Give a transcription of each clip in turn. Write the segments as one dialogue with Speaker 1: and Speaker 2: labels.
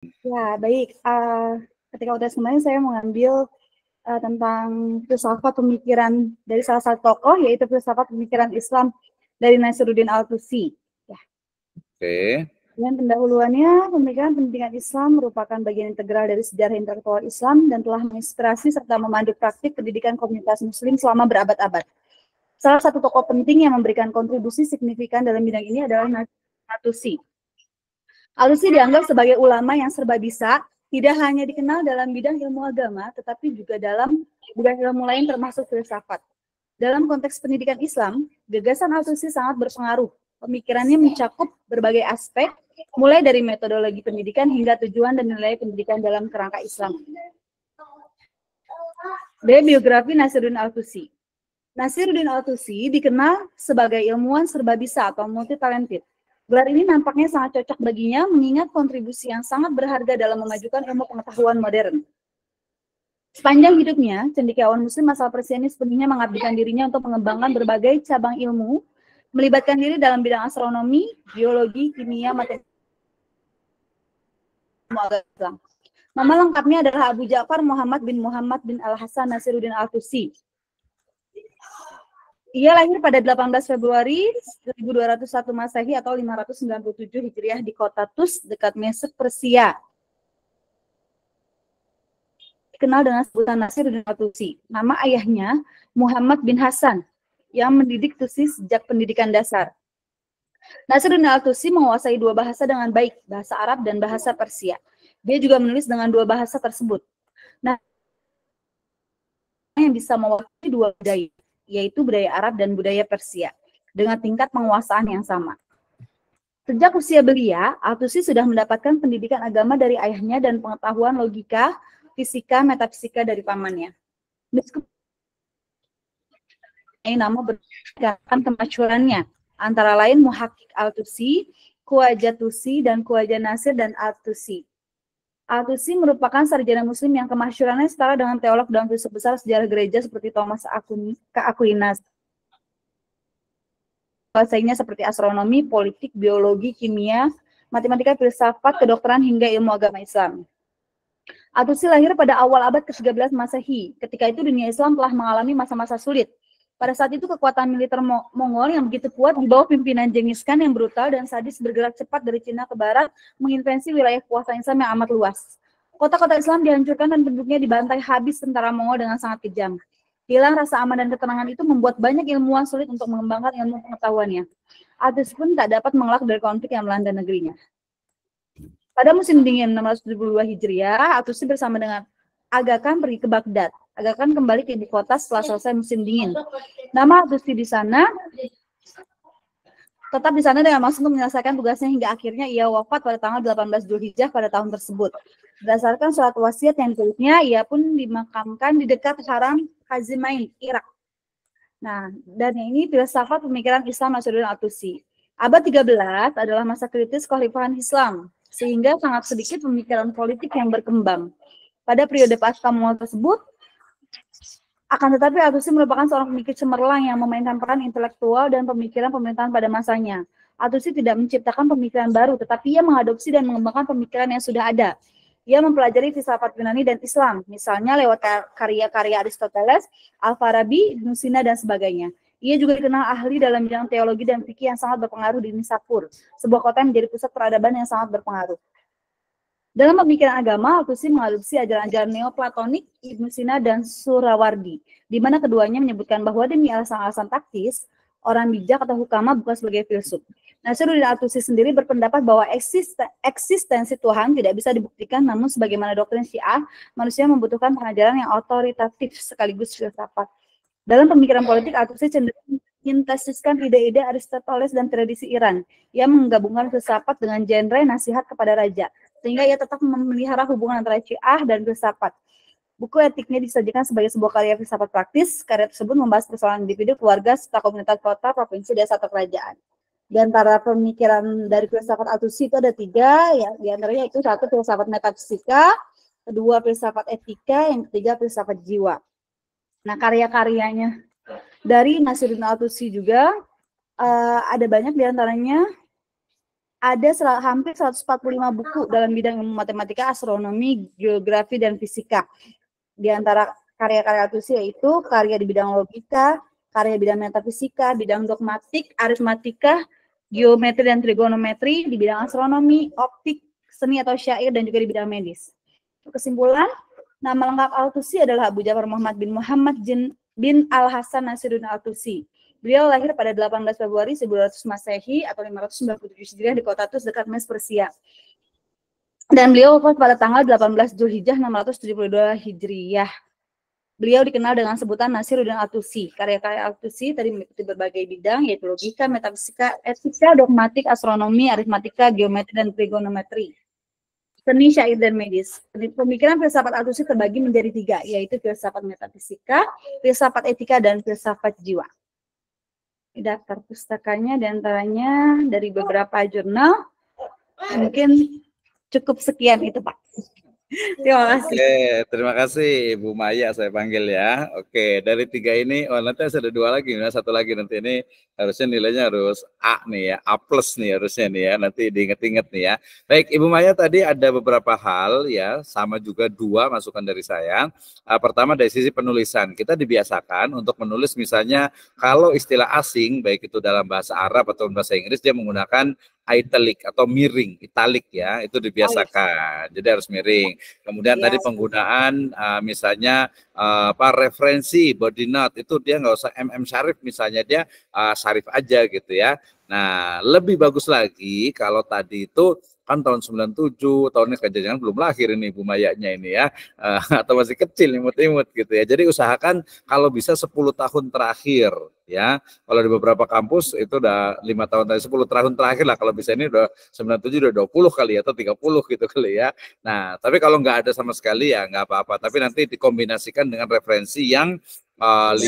Speaker 1: Ya, baik. Ketika UTS kemarin saya mengambil tentang filsafat pemikiran dari salah satu tokoh, yaitu filsafat pemikiran Islam dari Nasiruddin Al-Tusi. Ya.
Speaker 2: Oke.
Speaker 1: Dengan pendahuluannya, pemikiran pendidikan Islam merupakan bagian integral dari sejarah intelektual Islam dan telah menginspirasi serta memandu praktik pendidikan komunitas Muslim selama berabad-abad. Salah satu tokoh penting yang memberikan kontribusi signifikan dalam bidang ini adalah Al-Tusi. Al-Tusi dianggap sebagai ulama yang serba bisa, tidak hanya dikenal dalam bidang ilmu agama, tetapi juga dalam bidang ilmu lain termasuk filsafat. Dalam konteks pendidikan Islam, gagasan Al-Tusi sangat berpengaruh. Pemikirannya mencakup berbagai aspek, mulai dari metodologi pendidikan hingga tujuan dan nilai pendidikan dalam kerangka Islam. Biografi Nasiruddin Al-Tusi. Nasiruddin Al-Tusi dikenal sebagai ilmuwan serba bisa atau multi-talented. Gelar ini nampaknya sangat cocok baginya mengingat kontribusi yang sangat berharga dalam memajukan ilmu pengetahuan modern. Sepanjang hidupnya, cendekiawan Muslim asal Persia ini sepenuhnya mengabdikan dirinya untuk mengembangkan berbagai cabang ilmu, melibatkan diri dalam bidang astronomi, biologi, kimia, matematika. Nama lengkapnya adalah Abu Ja'far Muhammad bin Al-Hasan Nasiruddin Al-Tusi. Ia lahir pada 18 Februari 1201 Masehi atau 597 Hijriah di kota Tus dekat Mesir, Persia. Dikenal dengan sebutan Nasiruddin Al-Tusi. Nama ayahnya Muhammad bin Hasan yang mendidik Tusi sejak pendidikan dasar. Nasiruddin Al-Tusi menguasai dua bahasa dengan baik, bahasa Arab dan bahasa Persia. Dia juga menulis dengan dua bahasa tersebut. Nah, yang bisa mewakili dua budaya, yaitu budaya Arab dan budaya Persia, dengan tingkat penguasaan yang sama. Sejak usia belia, Al-Tusi sudah mendapatkan pendidikan agama dari ayahnya dan pengetahuan logika, fisika, metafisika dari pamannya. Meskipun nama berdasarkan kemasyhurannya, antara lain Muhakkik Al-Tusi, Khawaja Tusi, dan Khawaja Nasir dan Al-Tusi. Al-Tusi merupakan sarjana Muslim yang kemasyhurannya setara dengan teolog dan filsuf besar sejarah gereja seperti Thomas Aquinas. Kuasainya seperti astronomi, politik, biologi, kimia, matematika, filsafat, kedokteran, hingga ilmu agama Islam. Al-Tusi lahir pada awal abad ke-13 Masehi. Ketika itu dunia Islam telah mengalami masa-masa sulit. Pada saat itu kekuatan militer Mongol yang begitu kuat di bawah pimpinan Genghis Khan yang brutal dan sadis bergerak cepat dari Cina ke barat, menginvasi wilayah kekuasaan Islam yang amat luas. Kota-kota Islam dihancurkan dan penduduknya dibantai habis tentara Mongol dengan sangat kejam. Hilang rasa aman dan ketenangan itu membuat banyak ilmuwan sulit untuk mengembangkan ilmu pengetahuannya. Al-Tusi pun tak dapat mengelak dari konflik yang melanda negerinya. Pada musim dingin 672 Hijriah, Al-Tusi bersama dengan Aga Khan pergi ke Baghdad. Aga Khan kembali ke ibu kota setelah selesai musim dingin. Nama Al-Tusi di sana tetap di sana dengan maksud untuk menyelesaikan tugasnya hingga akhirnya ia wafat pada tanggal 18 Dzulhijjah pada tahun tersebut. Berdasarkan surat wasiat yang ditulisnya, ia pun dimakamkan di dekat Haram Hazimain, Irak. Nah, dan ini filsafat pemikiran Islam Nasiruddin Al-Tusi. Abad 13 adalah masa kritis kekhalifahan Islam, sehingga sangat sedikit pemikiran politik yang berkembang. Pada periode pasca Mongol tersebut, akan tetapi Al-Tusi merupakan seorang pemikir cemerlang yang memainkan peran intelektual dan pemikiran pemerintahan pada masanya. Al-Tusi tidak menciptakan pemikiran baru, tetapi ia mengadopsi dan mengembangkan pemikiran yang sudah ada. Ia mempelajari filsafat Yunani dan Islam, misalnya lewat karya-karya Aristoteles, Al-Farabi, Ibnu Sina, dan sebagainya. Ia juga dikenal ahli dalam bidang teologi dan fikih yang sangat berpengaruh di Nisapur, sebuah kota yang menjadi pusat peradaban yang sangat berpengaruh. Dalam pemikiran agama, Al-Tusi mengadopsi ajaran-ajaran Neoplatonik, Ibnu Sina, dan Surawardi, di mana keduanya menyebutkan bahwa demi alasan-alasan taktis, orang bijak atau hukama bukan sebagai filsuf. Nasiruddin Al-Tusi sendiri berpendapat bahwa eksistensi Tuhan tidak bisa dibuktikan, namun sebagaimana doktrin Syiah, manusia membutuhkan pengajaran yang otoritatif sekaligus filsafat. Dalam pemikiran politik, Al-Tusi cenderung menyintesiskan ide-ide Aristoteles dan tradisi Iran. Ia menggabungkan filsafat dengan genre nasihat kepada raja, sehingga ia tetap memelihara hubungan antara Syiah dan filsafat. Buku etiknya disajikan sebagai sebuah karya filsafat praktis. Karya tersebut membahas persoalan individu, keluarga, serta komunitas kota, provinsi, desa, atau kerajaan. Di antara pemikiran dari filsafat Al-Tusi itu ada 3, ya, di antaranya itu 1 filsafat metafisika, 2 filsafat etika, yang ketiga filsafat jiwa. Nah, karya-karyanya dari Nasiruddin Al-Tusi juga ada banyak di antaranya Ada hampir 145 buku dalam bidang ilmu matematika, astronomi, geografi, dan fisika. Di antara karya-karya Al-Tusi yaitu karya di bidang logika, karya bidang metafisika, bidang dogmatik, aritmatika, geometri dan trigonometri, di bidang astronomi, optik, seni atau syair, dan juga di bidang medis. Kesimpulan, nama lengkap Al-Tusi adalah Abu Ja'far Muhammad bin Muhammad bin Al-Hasan Nasiruddin Al-Tusi. Beliau lahir pada 18 Februari 1200 Masehi atau 597 Hijriah di kota Tus dekat Mes, Persia. Dan beliau wafat pada tanggal 18 Zulhijjah 672 Hijriah. Beliau dikenal dengan sebutan Nasiruddin Al-Tusi. Karya-karya Al-Tusi tadi meliputi berbagai bidang, yaitu logika, metafisika, etika, dogmatik, astronomi, aritmatika, geometri, dan trigonometri, seni, syair, dan medis. Pemikiran filsafat Al-Tusi terbagi menjadi 3, yaitu filsafat metafisika, filsafat etika, dan filsafat jiwa. Daftar pustakanya diantaranya dari beberapa jurnal. Mungkin cukup sekian itu, Pak. Terima kasih.
Speaker 2: Oke, terima kasih Bu Maya saya panggil ya. Oke, dari 3 ini, nanti ada 2 lagi, satu lagi nanti ini harusnya nilainya harus A nih ya, A+ nih harusnya nih ya, nanti diinget-inget nih ya. Baik, Ibu Maya tadi ada beberapa hal ya, sama juga 2 masukan dari saya. Pertama dari sisi penulisan, kita dibiasakan untuk menulis misalnya kalau istilah asing, baik itu dalam bahasa Arab atau bahasa Inggris, dia menggunakan italic atau miring, italic ya, itu dibiasakan. Jadi harus miring. Kemudian tadi penggunaan misalnya referensi body note itu dia nggak usah Syarif misalnya, dia Syarif aja gitu ya. Nah, lebih bagus lagi kalau tadi itu kan tahun 97, tahunnya kejadian belum lahir ini Bu Mayanya ini ya, atau masih kecil, imut-imut gitu ya. Jadi usahakan kalau bisa 10 tahun terakhir ya. Kalau di beberapa kampus itu udah 5 tahun tadi, 10 tahun terakhir lah. Kalau bisa ini udah 97 udah 20 kali atau 30 gitu kali ya. Nah, tapi kalau nggak ada sama sekali ya nggak apa-apa. Tapi nanti dikombinasikan dengan referensi yang 5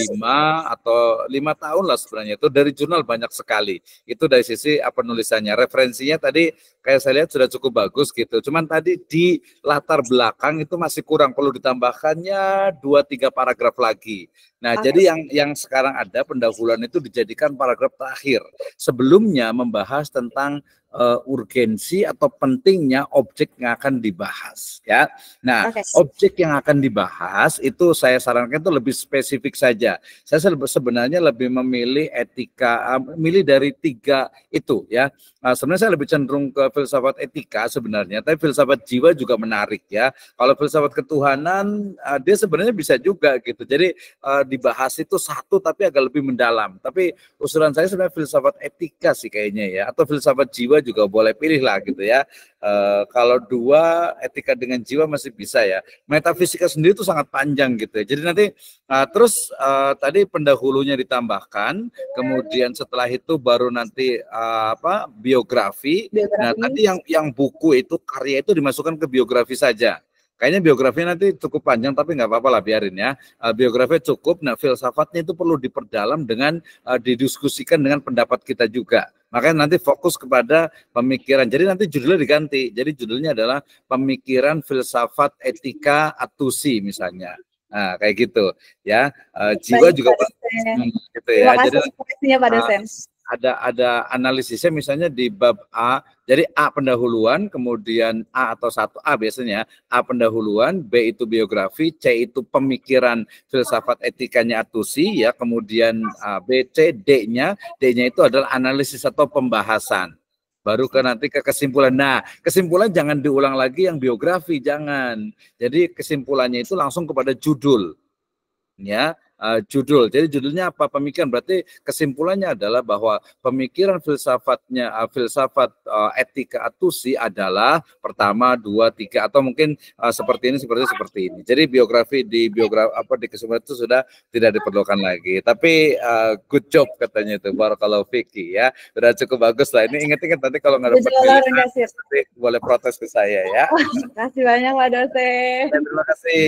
Speaker 2: tahun lah sebenarnya, itu dari jurnal banyak sekali. Itu dari sisi penulisannya. Referensinya tadi kayak saya lihat sudah cukup bagus gitu. Cuman tadi di latar belakang itu masih kurang, perlu ditambahkannya 2-3 paragraf lagi. Nah, jadi yang sekarang ada pendahuluan itu dijadikan paragraf terakhir. Sebelumnya membahas tentang urgensi atau pentingnya objek yang akan dibahas ya. Nah, objek yang akan dibahas itu saya sarankan itu lebih spesifik saja. Saya sebenarnya lebih memilih etika, milih dari 3 itu ya. Sebenarnya saya lebih cenderung ke filsafat etika sebenarnya, tapi filsafat jiwa juga menarik ya. Kalau filsafat ketuhanan dia sebenarnya bisa juga gitu. Jadi dibahas itu satu tapi agak lebih mendalam. Tapi usulan saya sebenarnya filsafat etika sih kayaknya ya, atau filsafat jiwa juga boleh pilih lah gitu ya. Kalau 2 etika dengan jiwa masih bisa ya. Metafisika sendiri itu sangat panjang gitu ya. Jadi nanti terus tadi pendahulunya ditambahkan, kemudian setelah itu baru nanti biografi. Nah, tadi yang buku itu karya itu dimasukkan ke biografi saja. Kayaknya biografi nanti cukup panjang, tapi nggak apa-apa lah, biarin ya. Biografi cukup. Nah, filsafatnya itu perlu diperdalam dengan didiskusikan dengan pendapat kita juga. Makanya nanti fokus kepada pemikiran. Jadi nanti judulnya diganti. Jadi judulnya adalah Pemikiran Filsafat Etika At-Tusi misalnya. Nah, kayak gitu ya. Jiwa juga gitu ya. Jadi
Speaker 1: Pak dosen.
Speaker 2: Ada analisisnya misalnya di bab A. Jadi A pendahuluan, kemudian A atau 1A biasanya, A pendahuluan, B itu biografi, C itu pemikiran filsafat etikanya At-Tusi ya, kemudian B, C, D-nya itu adalah analisis atau pembahasan. Baru nanti ke kesimpulan. Nah, kesimpulan jangan diulang lagi yang biografi, jangan. Jadi kesimpulannya itu langsung kepada judul. Ya, judul. Jadi judulnya apa? Pemikiran. Berarti kesimpulannya adalah bahwa pemikiran filsafatnya filsafat etika At-Tusi adalah pertama, 2, 3 atau mungkin seperti ini. Jadi biografi di kesimpulan itu sudah tidak diperlukan lagi. Tapi good job katanya itu, barakallahu fiki ya. Sudah cukup bagus lah. Ini ingat-ingat nanti kalau nggak dapat nilai nanti boleh protes ke saya ya.
Speaker 1: Terima kasih banyak Pak dosen.
Speaker 2: Terima kasih.